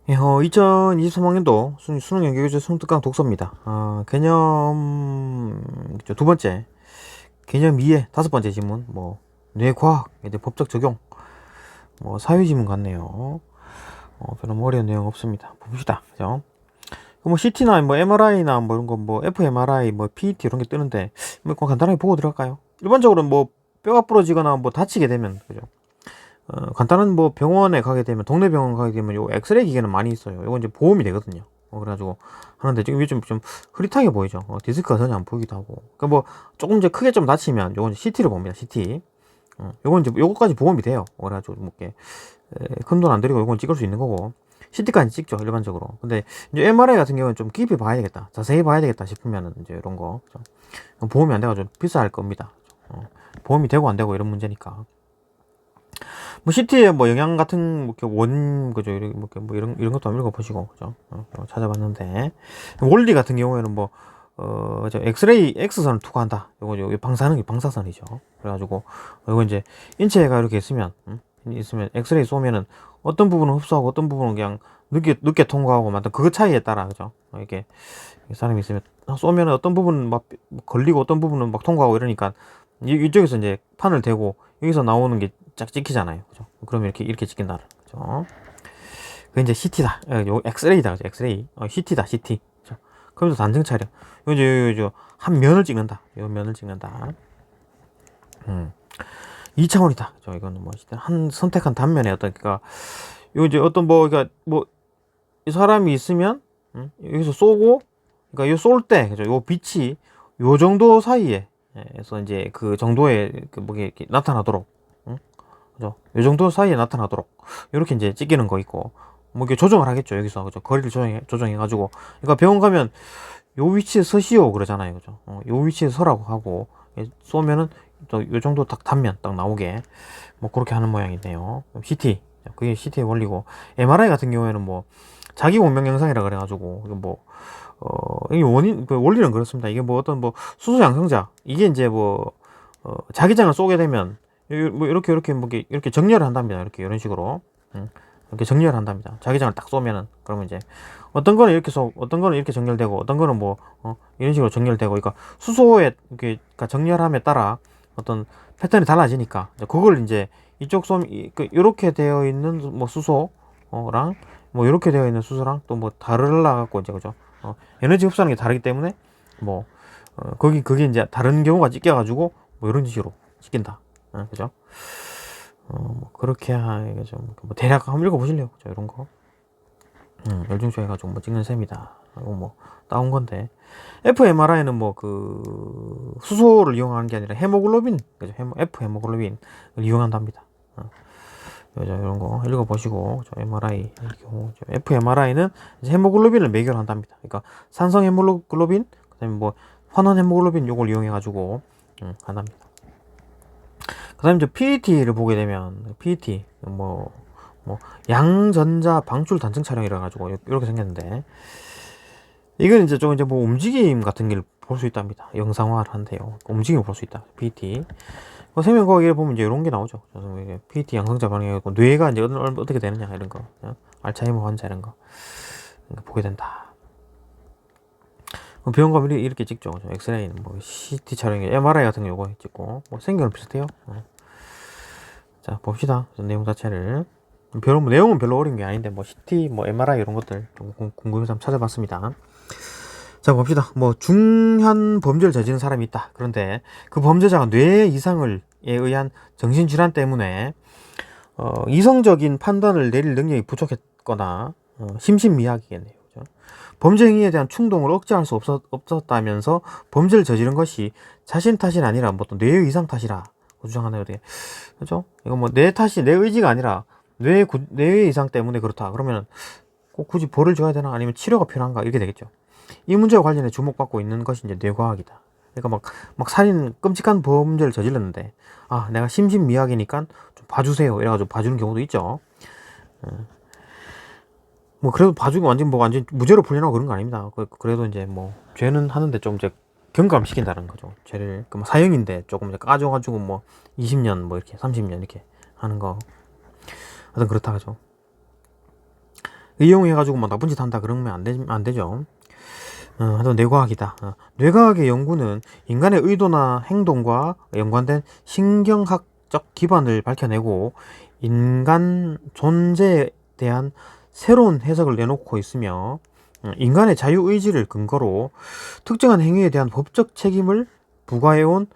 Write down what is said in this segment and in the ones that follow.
2023학년도 수능 연계교재 수능특강 독서입니다. 개념 두 번째, 개념 2의 다섯 번째 지문, 뇌과학, 이제 법적 적용, 사회 지문 같네요. 별로 어려운 내용 없습니다. 봅시다. 그죠? CT나 MRI나 이런 거 fMRI, PET 이런 게 뜨는데 간단하게 보고 들어갈까요? 일반적으로 뼈가 부러지거나 다치게 되면, 그죠? 간단한 병원에 가게 되면, 동네 병원 가게 되면 요 엑스레이 기계는 많이 있어요. 이건 이제 보험이 되거든요. 그래가지고 하는데 지금 이게 좀 흐릿하게 보이죠. 디스크가 전혀 안 보이기도 하고. 그러니까 조금 이제 크게 좀 다치면 요건 이제 CT를 봅니다. CT. 요건 이제 요거까지 보험이 돼요. 그래가지고 큰 돈 안 들이고 요건 찍을 수 있는 거고. CT까지 찍죠, 일반적으로. 근데 이제 MRI 같은 경우는 좀 깊이 봐야 되겠다, 자세히 봐야 되겠다 싶으면은 이제 이런 거 보험이 안 돼가지고 비쌀 겁니다. 보험이 되고 안 되고 이런 문제니까. CT의 영향 같은 그죠? 이런 것도 한번 읽어보시고, 그죠? 찾아봤는데, 원리 같은 경우에는 엑스레이, X선을 투과한다. 요거 방사선이죠. 그래가지고, 이거 이제, 인체가 이렇게 있으면 엑스레이 쏘면은 어떤 부분은 흡수하고 어떤 부분은 그냥 늦게 통과하고, 그 차이에 따라, 그죠? 이렇게, 사람이 있으면, 쏘면 어떤 부분은 걸리고 어떤 부분은 통과하고 이러니까, 이쪽에서 이제 판을 대고, 여기서 나오는 게 쫙 찍히잖아요. 그죠? 그러면 이렇게 찍힌다. 그죠? 그 이제 CT다. 요 엑스레이다. 그죠? 엑스레이. CT다. CT. 그죠? 그러면서 단층 촬영. 요 이제 한 면을 찍는다. 요 면을 찍는다. 2차원이다. 그죠? 이거는 한 선택한 단면에 그러니까 요 이제 그러니까 이 사람이 있으면 여기서 쏘고, 그러니까 요 쏠 때, 그죠? 요 빛이 요 정도 사이에 에서 이제 그 정도의 이렇게 나타나도록, 그죠? 요 정도 사이에 나타나도록 이렇게 이제 찍히는 거 있고, 이렇게 조정을 하겠죠, 여기서. 그죠? 거리를 조정해 가지고, 그러니까 병원 가면 요 위치에 서시오 그러잖아요. 그죠? 요 위치에 서라고 하고, 쏘면은 또 요 정도 딱 단면 딱 나오게 그렇게 하는 모양이네요. CT, 그게 CT의 원리고, MRI 같은 경우에는 자기 공명 영상이라 그래가지고, 이게 원리는 그렇습니다. 이게 어떤 수소 양성자, 이게 이제 자기장을 쏘게 되면 이렇게 정렬을 한답니다. 이런 식으로. 이렇게 정렬을 한답니다. 자기장을 딱 쏘면은. 그러면 이제 어떤 거는 이렇게 어떤 거는 이렇게 정렬되고, 어떤 거는 이런 식으로 정렬되고. 그러니까 수소의 정렬함에 따라 어떤 패턴이 달라지니까, 그걸 이제 이쪽 이렇게 되어 있는 수소랑 이렇게 되어 있는 수소랑 또 다르려 갖고 이제, 그죠? 에너지 흡수하는 게 다르기 때문에 그게 이제 다른 경우가 찍혀가지고 이런 식으로 찍힌다. 그죠? 그렇게 하죠. 대략 한번 읽어보실래요? 자, 이런 거. 열중쇼해가지고 찍는 셈이다. 이거 따온 건데. fMRI는 수소를 이용하는 게 아니라 헤모글로빈, 그죠? F헤모글로빈을 이용한답니다. 이런 거 읽어보시고, MRI, fMRI는 헤모글로빈을 매결한답니다. 그러니까 산성 헤모글로빈, 그 다음에 환원 헤모글로빈 요걸 이용해가지고, 한답니다. 그 다음에 PET를 보게 되면, PET, 양전자 방출 단층 촬영이라 가지고 이렇게 생겼는데, 이건 이제 좀 움직임 같은 걸 볼 수 있답니다. 영상화를 한대요. 움직임을 볼 수 있다. PET. 생명 과학에 보면 이제 이런 게 나오죠. PET 양성자 반응이고, 뇌가 이제 어떻게 되느냐, 이런 거. 알츠하이머 환자 이런 거 보게 된다. 병원 가면 이렇게 찍죠. 엑스레이는 CT 촬영에 MRI 같은 거 요거 찍고, 생겨는 비슷해요. 자, 봅시다. 내용 자체를. 내용은 별로 어려운 게 아닌데, CT, MRI 이런 것들 좀 궁금해서 한번 찾아봤습니다. 자, 봅시다. 중한 범죄를 저지른 사람이 있다. 그런데 그 범죄자가 뇌 이상에 의한 정신질환 때문에 이성적인 판단을 내릴 능력이 부족했거나 심신미약이겠네요. 그죠? 범죄 행위에 대한 충동을 억제할 수 없었다면서 범죄를 저지른 것이 자신 탓이 아니라 또 뇌의 이상 탓이라 주장하네요. 그죠? 이거 내 탓이, 내 의지가 아니라 뇌의 이상 때문에 그렇다. 그러면 꼭 굳이 벌을 줘야 되나? 아니면 치료가 필요한가? 이렇게 되겠죠. 이 문제와 관련해 주목받고 있는 것이 이제 뇌과학이다. 그러니까 살인, 끔찍한 범죄를 저질렀는데, 내가 심신미약이니까 좀 봐주세요. 이래가지고 봐주는 경우도 있죠. 그래도 봐주고 완전 무죄로 풀리나 그런 거 아닙니다. 그래도 이제 죄는 하는데 좀 이제 경감시킨다는 거죠. 죄를, 사형인데 조금 이제 까줘가지고 20년 이렇게 30년 이렇게 하는 거. 하여튼 그렇다 하죠. 이용해가지고 뭐 나쁜 짓 한다 그러면 안 되죠. 하여튼 뇌과학이다. 뇌과학의 연구는 인간의 의도나 행동과 연관된 신경학적 기반을 밝혀내고 인간 존재에 대한 새로운 해석을 내놓고 있으며 인간의 자유의지를 근거로 특정한 행위에 대한 법적 책임을 부과해온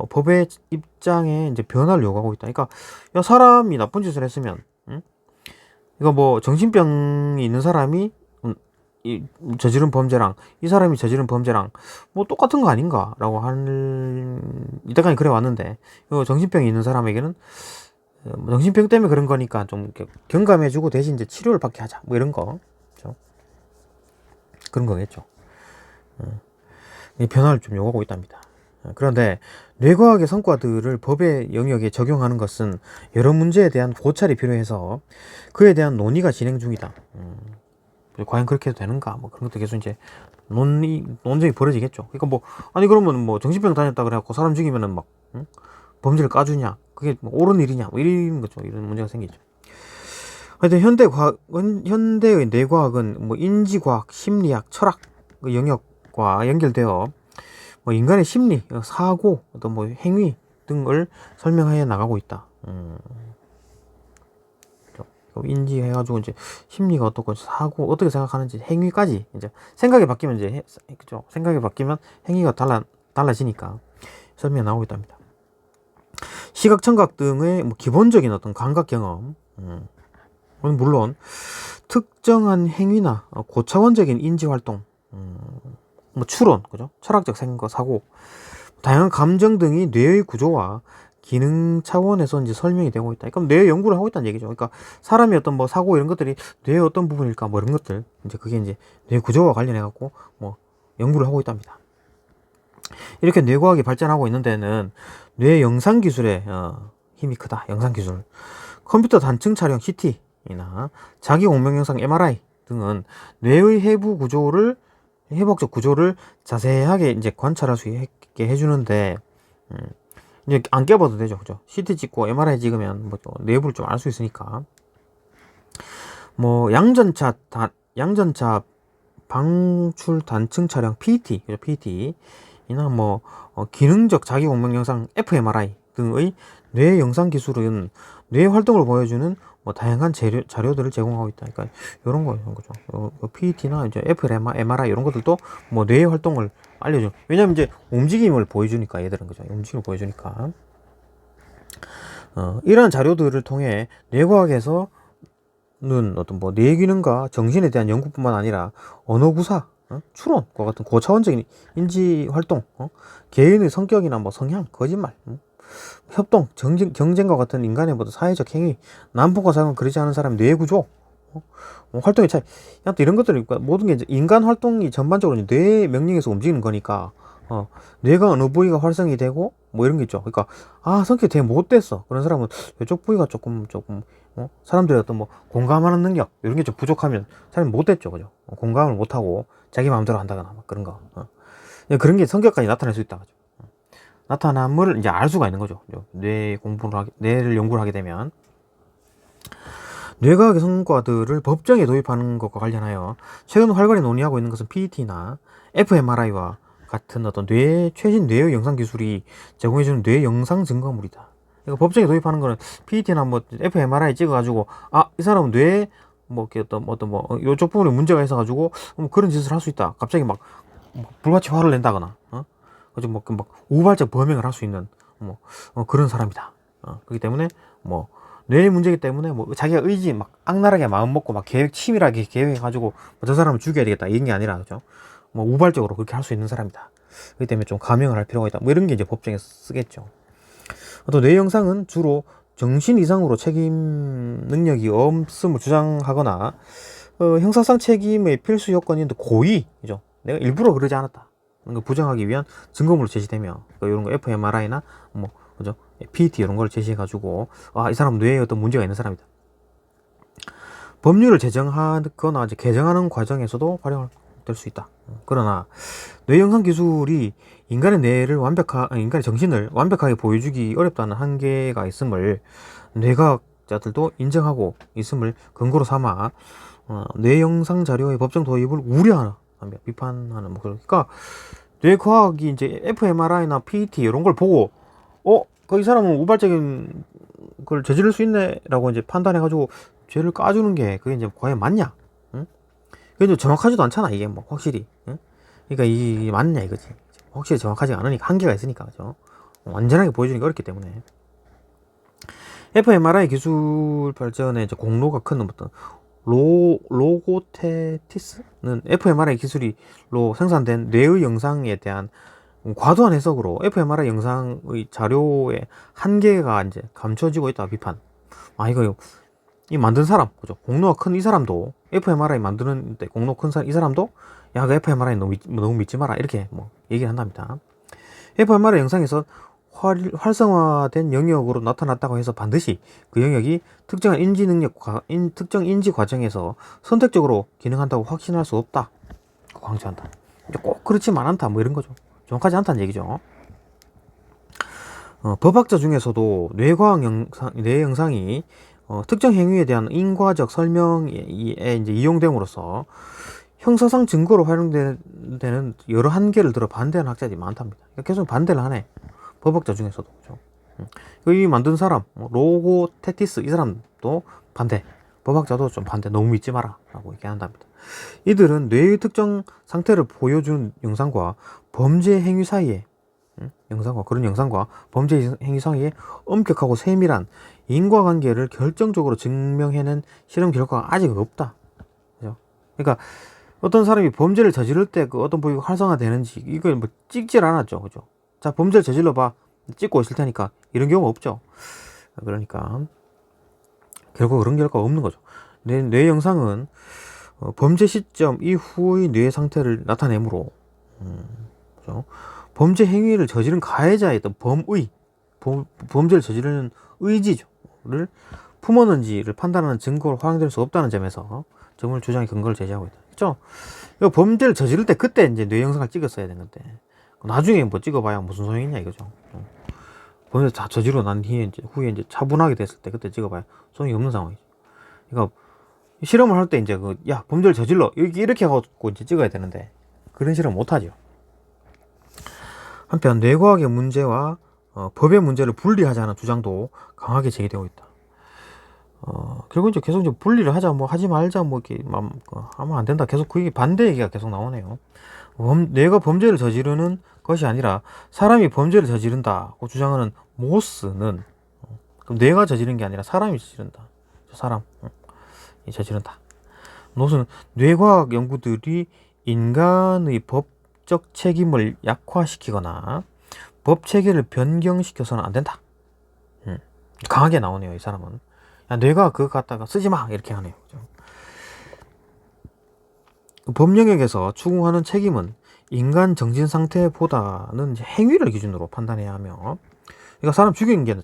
법의 입장에 이제 변화를 요구하고 있다. 그러니까 야, 사람이 나쁜 짓을 했으면 이거 뭐 정신병이 있는 사람이 저지른 범죄랑 이 사람이 저지른 범죄랑 뭐 똑같은 거 아닌가라고 이때까지 그래 왔는데 이거 정신병이 있는 사람에게는 정신병 때문에 그런 거니까 좀 이렇게 경감해주고 대신 이제 치료를 받게 하자 뭐 이런 거 그렇죠? 그런 거겠죠. 이 변화를 좀 요구하고 있답니다. 그런데 뇌과학의 성과들을 법의 영역에 적용하는 것은 여러 문제에 대한 고찰이 필요해서 그에 대한 논의가 진행 중이다. 과연 그렇게 해도 되는가? 뭐 그런 것도 계속 이제 논쟁이 벌어지겠죠. 그러니까 뭐 아니 그러면 뭐 정신병 다녔다 그래갖고 사람 죽이면은 막 범죄를 까주냐? 그게 뭐 옳은 일이냐? 뭐 이런 거죠. 이런 문제가 생기죠. 하여튼 현대의 뇌과학은 뭐 인지과학, 심리학, 철학 그 영역과 연결되어 뭐 인간의 심리, 사고, 어떤 뭐 행위 등을 설명하여 나가고 있다. 인지해가지고 이제 심리가 어떻고 사고 어떻게 생각하는지 행위까지 이제 생각이 바뀌면 이제 그죠? 생각이 바뀌면 행위가 달라지니까 설명이 나오고 있답니다. 시각, 청각 등의 뭐 기본적인 어떤 감각 경험, 물론 특정한 행위나 고차원적인 인지 활동, 뭐 추론, 그죠? 철학적 생각, 사고, 다양한 감정 등이 뇌의 구조와 기능 차원에서 이제 설명이 되고 있다. 그럼 뇌 연구를 하고 있다는 얘기죠. 그러니까 사람의 어떤 뭐 사고 이런 것들이 뇌의 어떤 부분일까 뭐 이런 것들 이제 그게 이제 뇌 구조와 관련해 갖고 뭐 연구를 하고 있답니다. 이렇게 뇌과학이 발전하고 있는 데는 뇌 영상 기술의 힘이 크다. 영상 기술, 컴퓨터 단층 촬영 CT나 자기 공명 영상 MRI 등은 뇌의 회복적 구조를 자세하게 이제 관찰할 수 있게 해주는데 이제 안 깨봐도 되죠, 그죠? CT 찍고 MRI 찍으면 뭐 내부를 좀 알 수 있으니까. 뭐 양전차 방출 단층 촬영 PT, 그죠? PT이나 뭐 기능적 자기 공명 영상 fMRI 등의 뇌 영상 기술은 뇌 활동을 보여주는 뭐 다양한 자료들을 제공하고 있다. 그러니까 이런 거죠. PET나 이제 fMRI 이런 것들도 뭐 뇌의 활동을 알려줘. 왜냐면 이제 움직임을 보여주니까 얘들은 그죠. 움직임을 보여주니까. 이러한 자료들을 통해 뇌과학에서는 어떤 뭐 뇌 기능과 정신에 대한 연구뿐만 아니라 언어 구사, 추론과 같은 고차원적인 인지 활동, 개인의 성격이나 뭐 성향, 거짓말, 협동, 경쟁과 같은 인간의 모든 사회적 행위, 남북과 사용은 그러지 않은 사람 뇌 구조, 활동의 차이, 이런 것들이 모든 게 이제 인간 활동이 전반적으로 뇌 명령에서 움직이는 거니까 뇌가 어느 부위가 활성이 되고 뭐 이런 게 있죠. 그러니까 성격이 되게 못됐어. 그런 사람은 이쪽 부위가 조금 사람들의 어떤 뭐 공감하는 능력 이런 게 좀 부족하면 사람이 못됐죠, 그죠? 공감을 못하고 자기 마음대로 한다거나 막 그런 거 그런 게 성격까지 나타날 수 있다, 그죠? 나타남을 이제 알 수가 있는 거죠. 뇌를 연구를 하게 되면 뇌과학의 성과들을 법정에 도입하는 것과 관련하여 최근 활발히 논의하고 있는 것은 PET나 fMRI와 같은 어떤 최신 뇌의 영상 기술이 제공해주는 뇌 영상 증거물이다. 그러니까 법정에 도입하는 거는 PET나 뭐 fMRI 찍어가지고 이 사람은 뇌에 뭐 어떤 뭐 이쪽 부분에 문제가 있어가지고 그런 짓을 할 수 있다. 갑자기 막 불같이 화를 낸다거나 그죠? 막 우발적 범행을 할 수 있는 그런 사람이다. 그렇기 때문에 뭐 뇌의 문제이기 때문에 뭐 자기가 의지 막 악랄하게 마음 먹고 막 치밀하게 계획해가지고 저 사람을 죽여야 되겠다 이런 게 아니라 그죠? 뭐 우발적으로 그렇게 할 수 있는 사람이다. 그렇기 때문에 좀 감형을 할 필요가 있다. 뭐 이런 게 이제 법정에 쓰겠죠. 또 뇌 영상은 주로 정신 이상으로 책임 능력이 없음을 주장하거나 형사상 책임의 필수 요건인 고의죠. 내가 일부러 그러지 않았다. 부정하기 위한 증거물로 제시되며 이런 거 fMRI나 뭐 그죠? PET 이런 걸 제시해가지고 이 사람 뇌에 어떤 문제가 있는 사람이다. 법률을 제정하거나 이제 개정하는 과정에서도 활용될 수 있다. 그러나 뇌 영상 기술이 인간의 정신을 완벽하게 보여주기 어렵다는 한계가 있음을 뇌과학자들도 인정하고 있음을 근거로 삼아 뇌 영상 자료의 법정 도입을 우려하는 비판하는 목소리. 그러니까 뇌 과학이 이제 fMRI나 PET 이런 걸 보고 이 사람은 우발적인 걸 저지를 수 있네라고 이제 판단해가지고 죄를 까주는 게 그게 이제 과연 맞냐? 응? 그게 이제 정확하지도 않잖아 이게 뭐 확실히. 응? 그러니까 이게 맞냐 이거지. 확실히 정확하지 않으니까 한계가 있으니까 그죠? 완전하게 보여주기가 어렵기 때문에. fMRI 기술 발전에 이제 공로가 큰 어떤 로고테티스는 fMRI 기술로 생산된 뇌의 영상에 대한 과도한 해석으로 fMRI 영상의 자료의 한계가 이제 감춰지고 있다 비판. 이거 이 만든 사람, 그죠? 공로가 큰 이 사람도 fMRI 만드는데 공로 큰 사람 이 사람도 야, 그 fMRI 너무 믿지 마라 이렇게 뭐 얘기를 한답니다. fMRI 영상에서 활성화된 영역으로 나타났다고 해서 반드시 그 영역이 특정한 인지 능력과 특정 인지 과정에서 선택적으로 기능한다고 확신할 수 없다. 강조한다. 꼭 그렇지만 않다. 뭐 이런 거죠. 정확하지 않다는 얘기죠. 법학자 중에서도 뇌 영상이 특정 행위에 대한 인과적 설명에 이제 이용됨으로써 형사상 증거로 활용되는 여러 한계를 들어 반대하는 학자들이 많답니다. 그러니까 계속 반대를 하네. 법학자 중에서도. 그렇죠? 이 만든 사람, 로고테티스 이 사람도 반대. 법학자도 좀 반대. 너무 믿지 마라 라고 얘기한답니다. 이들은 뇌의 특정 상태를 보여주는 영상과 범죄 행위 사이에 그런 영상과 범죄 행위 사이에 엄격하고 세밀한 인과관계를 결정적으로 증명해낸 실험 결과가 아직 없다. 그죠? 그러니까 어떤 사람이 범죄를 저지를 때 그 어떤 부위가 활성화되는지 이걸 뭐 찍질 않았죠. 그죠? 자, 범죄를 저질러봐. 찍고 있을 테니까 이런 경우 없죠. 그러니까 결국 그런 결과가 없는 거죠. 뇌 영상은 범죄 시점 이후의 뇌 상태를 나타내므로 그죠? 범죄 행위를 저지른 가해자의 어떤 범죄를 저지르는 의지를 품었는지를 판단하는 증거로 활용될 수 없다는 점에서 점을 주장의 근거를 제시하고 있다. 그렇죠? 범죄를 저지를 때 그때 이제 뇌 영상을 찍었어야 되는데 나중에 뭐 찍어봐야 무슨 소용이 있냐 이거죠. 범죄 다 저지르고 난 후에 이제 차분하게 됐을 때 그때 찍어봐야 소용이 없는 상황이죠. 그러니까 실험을 할 때 이제 범죄를 저질러 이렇게 하고 이제 찍어야 되는데 그런 실험 못 하죠. 한편 뇌과학의 문제와 법의 문제를 분리하자는 주장도 강하게 제기되고 있다. 결국 이제 계속 이제 분리를 하자, 뭐 하지 말자, 뭐 이렇게 하면 안 된다. 계속 그게 반대 얘기가 계속 나오네요. 뇌가 범죄를 저지르는 것이 아니라 사람이 범죄를 저지른다고 주장하는 모스는 그럼 뇌가 저지른 게 아니라 사람이 저지른다. 사람이 저지른다. 모스는 뇌과학 연구들이 인간의 법적 책임을 약화시키거나 법 체계를 변경시켜서는 안 된다. 강하게 나오네요, 이 사람은. 야, 뇌가 그거 갖다가 쓰지 마 이렇게 하네요. 그죠? 법 영역에서 추구하는 책임은 인간 정신 상태보다는 이제 행위를 기준으로 판단해야 하며, 그러니까 사람 죽인 게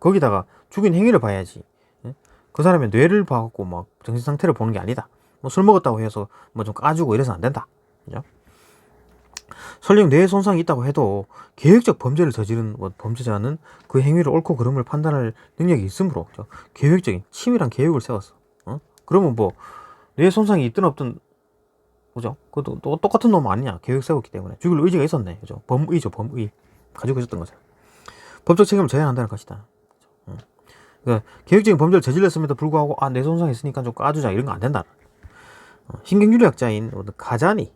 거기다가 죽인 행위를 봐야지. 그 사람의 뇌를 봐갖고 막 정신 상태를 보는 게 아니다. 뭐 술 먹었다고 해서 뭐 좀 까주고 이래서는 안 된다. 그죠? 설령 뇌에 손상이 있다고 해도 계획적 범죄를 저지른 범죄자는 그 행위를 옳고 그름을 판단할 능력이 있으므로 그죠? 계획적인 치밀한 계획을 세웠어. 그러면 뭐 뇌에 손상이 있든 없든 그죠? 그것도 또 똑같은 놈 아니냐? 계획 세웠기 때문에 죽일 의지가 있었네. 그죠? 범의죠, 범의 가지고 있었던 거죠. 법적 책임을 져야 한다는 것이다. 그러니까 계획적인 범죄를 저질렀음에도 불구하고 뇌 손상이 있으니까 좀 까주자 이런 거 안 된다. 신경유리학자인 가자니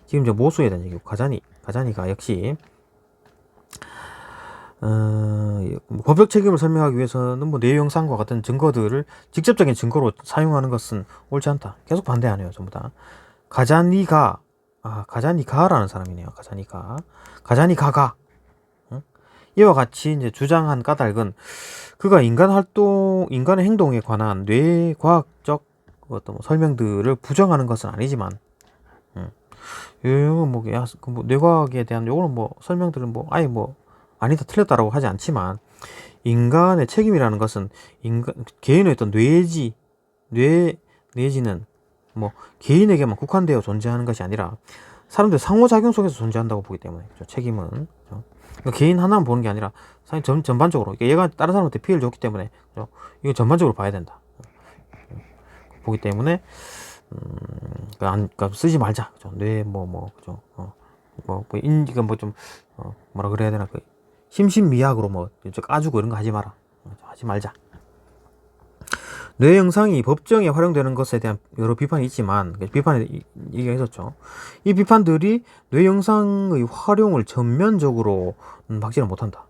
지금 저 모수에 대한 얘기고 가자니가 역시 법적 책임을 설명하기 위해서는 뭐 뇌 영상과 같은 증거들을 직접적인 증거로 사용하는 것은 옳지 않다. 계속 반대하네요, 전부 다. 가자니가라는 사람이네요. 가자니가가 이와 같이 이제 주장한 까닭은 그가 인간의 행동에 관한 뇌과학적 어떤 설명들을 부정하는 것은 아니지만, 뭐 뇌과학에 대한 요거는 뭐 설명들은 뭐 아예 뭐 아니다 틀렸다라고 하지 않지만, 인간의 책임이라는 것은 개인의 어떤 뇌지는 뭐 개인에게만 국한되어 존재하는 것이 아니라 사람들 상호작용 속에서 존재한다고 보기 때문에 책임은 그러니까 개인 하나만 보는 게 아니라 전반적으로 얘가 다른 사람한테 피해를 줬기 때문에 이거 전반적으로 봐야 된다. 보기 때문에 그러니까 쓰지 말자. 그죠? 그죠? 인지가 좀 뭐라 그래야 되나, 그 심신미약으로 뭐 까주고 이런 거 하지 마라. 하지 말자. 뇌 영상이 법정에 활용되는 것에 대한 여러 비판이 있지만, 비판에 얘기가 있었죠. 이 비판들이 뇌 영상의 활용을 전면적으로 박지는 못한다.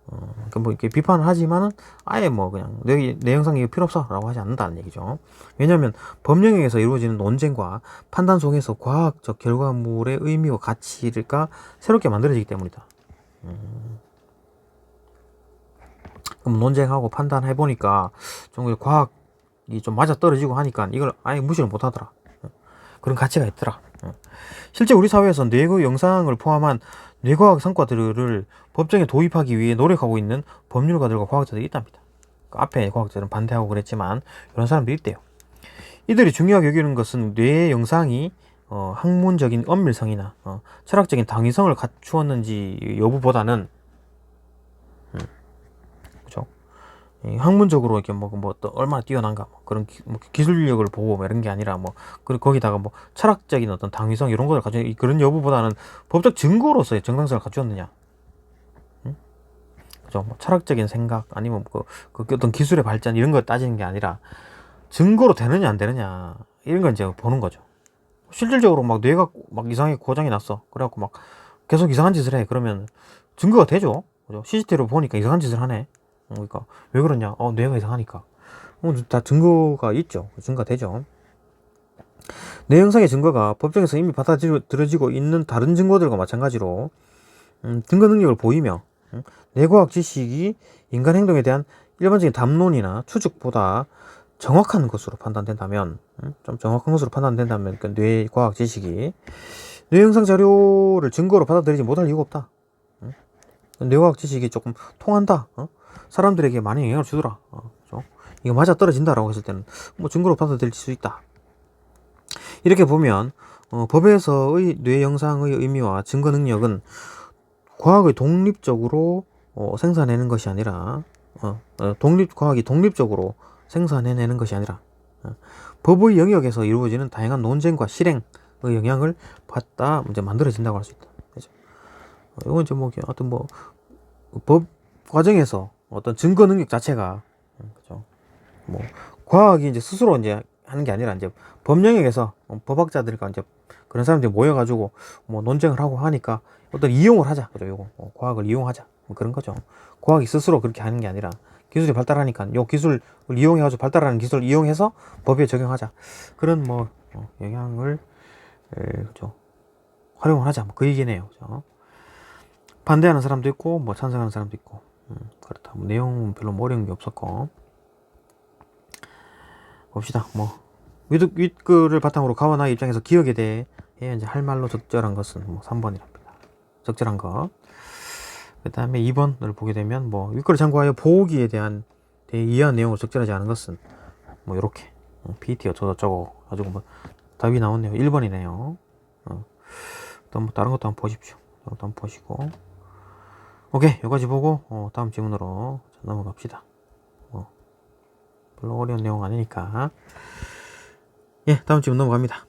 그러니까 뭐 이렇게 비판을 하지만은 아예 뭐 그냥 내 영상이 필요 없어라고 하지 않는다는 얘기죠. 왜냐하면 법령에서 이루어지는 논쟁과 판단 속에서 과학적 결과물의 의미와 가치가 새롭게 만들어지기 때문이다. 그럼 논쟁하고 판단해 보니까 좀 과학이 좀 맞아 떨어지고 하니까 이걸 아예 무시를 못 하더라. 그런 가치가 있더라. 실제 우리 사회에서 뇌의 영상을 포함한 뇌과학 성과들을 법정에 도입하기 위해 노력하고 있는 법률가들과 과학자들이 있답니다. 그 앞에 과학자들은 반대하고 그랬지만 이런 사람들이 있대요. 이들이 중요하게 여기는 것은 뇌의 영상이 학문적인 엄밀성이나 철학적인 당위성을 갖추었는지 여부보다는, 그죠? 학문적으로 이렇게 또 얼마나 뛰어난가, 그런 기술력을 보고 이런 게 아니라 거기다가 철학적인 어떤 당위성 이런 걸 가지고 그런 여부보다는 법적 증거로서의 정당성을 갖추었느냐, 그죠? 철학적인 생각 아니면 그 어떤 기술의 발전 이런 걸 따지는 게 아니라 증거로 되느냐 안 되느냐 이런 걸 이제 보는 거죠. 실질적으로 뇌가 이상하게 고장이 났어. 그래갖고 계속 이상한 짓을 해. 그러면 증거가 되죠. 그죠? CCTV로 보니까 이상한 짓을 하네. 그러니까 왜 그러냐? 뇌가 이상하니까. 다 증거가 있죠. 증거가 되죠. 뇌 영상의 증거가 법정에서 이미 받아들여지고 있는 다른 증거들과 마찬가지로 증거 능력을 보이며 뇌과학 지식이 인간 행동에 대한 일반적인 담론이나 추측보다 정확한 것으로 판단된다면, 좀 정확한 것으로 판단된다면 그 뇌과학 지식이 뇌 영상 자료를 증거로 받아들이지 못할 이유가 없다. 뇌과학 지식이 조금 통한다. 사람들에게 많이 영향을 주더라. 그렇죠? 이거 맞아 떨어진다라고 했을 때는 증거로 받아들일 수 있다. 이렇게 보면 법에서의 뇌 영상의 의미와 증거 능력은 과학의 독립적으로 생산해내는 것이 아니라 과학이 독립적으로 생산해내는 것이 아니라 법의 영역에서 이루어지는 다양한 논쟁과 실행의 영향을 받다 이제 만들어진다고 할 수 있다. 그죠? 이건 이제 어떤 법 과정에서 어떤 증거 능력 자체가, 그죠? 과학이 이제 스스로 이제 하는 게 아니라 이제 법 영역에서 법학자들과 이제 그런 사람들이 모여가지고 논쟁을 하고 하니까 어떤 이용을 하자, 그죠? 요거 과학을 이용하자, 그런 거죠. 과학이 스스로 그렇게 하는 게 아니라 기술이 발달하니까 요 기술을 이용해가지고 발달하는 기술을 이용해서 법에 적용하자, 그런 영향을 그죠? 활용을 하자, 그 얘기네요. 그죠? 반대하는 사람도 있고 찬성하는 사람도 있고, 그렇다. 내용은 별로 어려운 게 없었고, 봅시다. 윗글을 바탕으로 가와나 입장에서 기억에 대해 이제 할 말로 적절한 것은 3번이랍니다. 적절한 것. 그 다음에 2번을 보게 되면 윗글을 참고하여 보기에 대해 이해한 내용을 적절하지 않은 것은 요렇게 PT 어쩌고저쩌고 가지고 답이 나왔네요. 1번이네요. 또 다른 것도 한번 보십시오. 이것도 한번 보시고, 오케이, 여기까지 보고 다음 질문으로 넘어갑시다. 별로 어려운 내용 아니니까. 예, 다음 질문 넘어갑니다.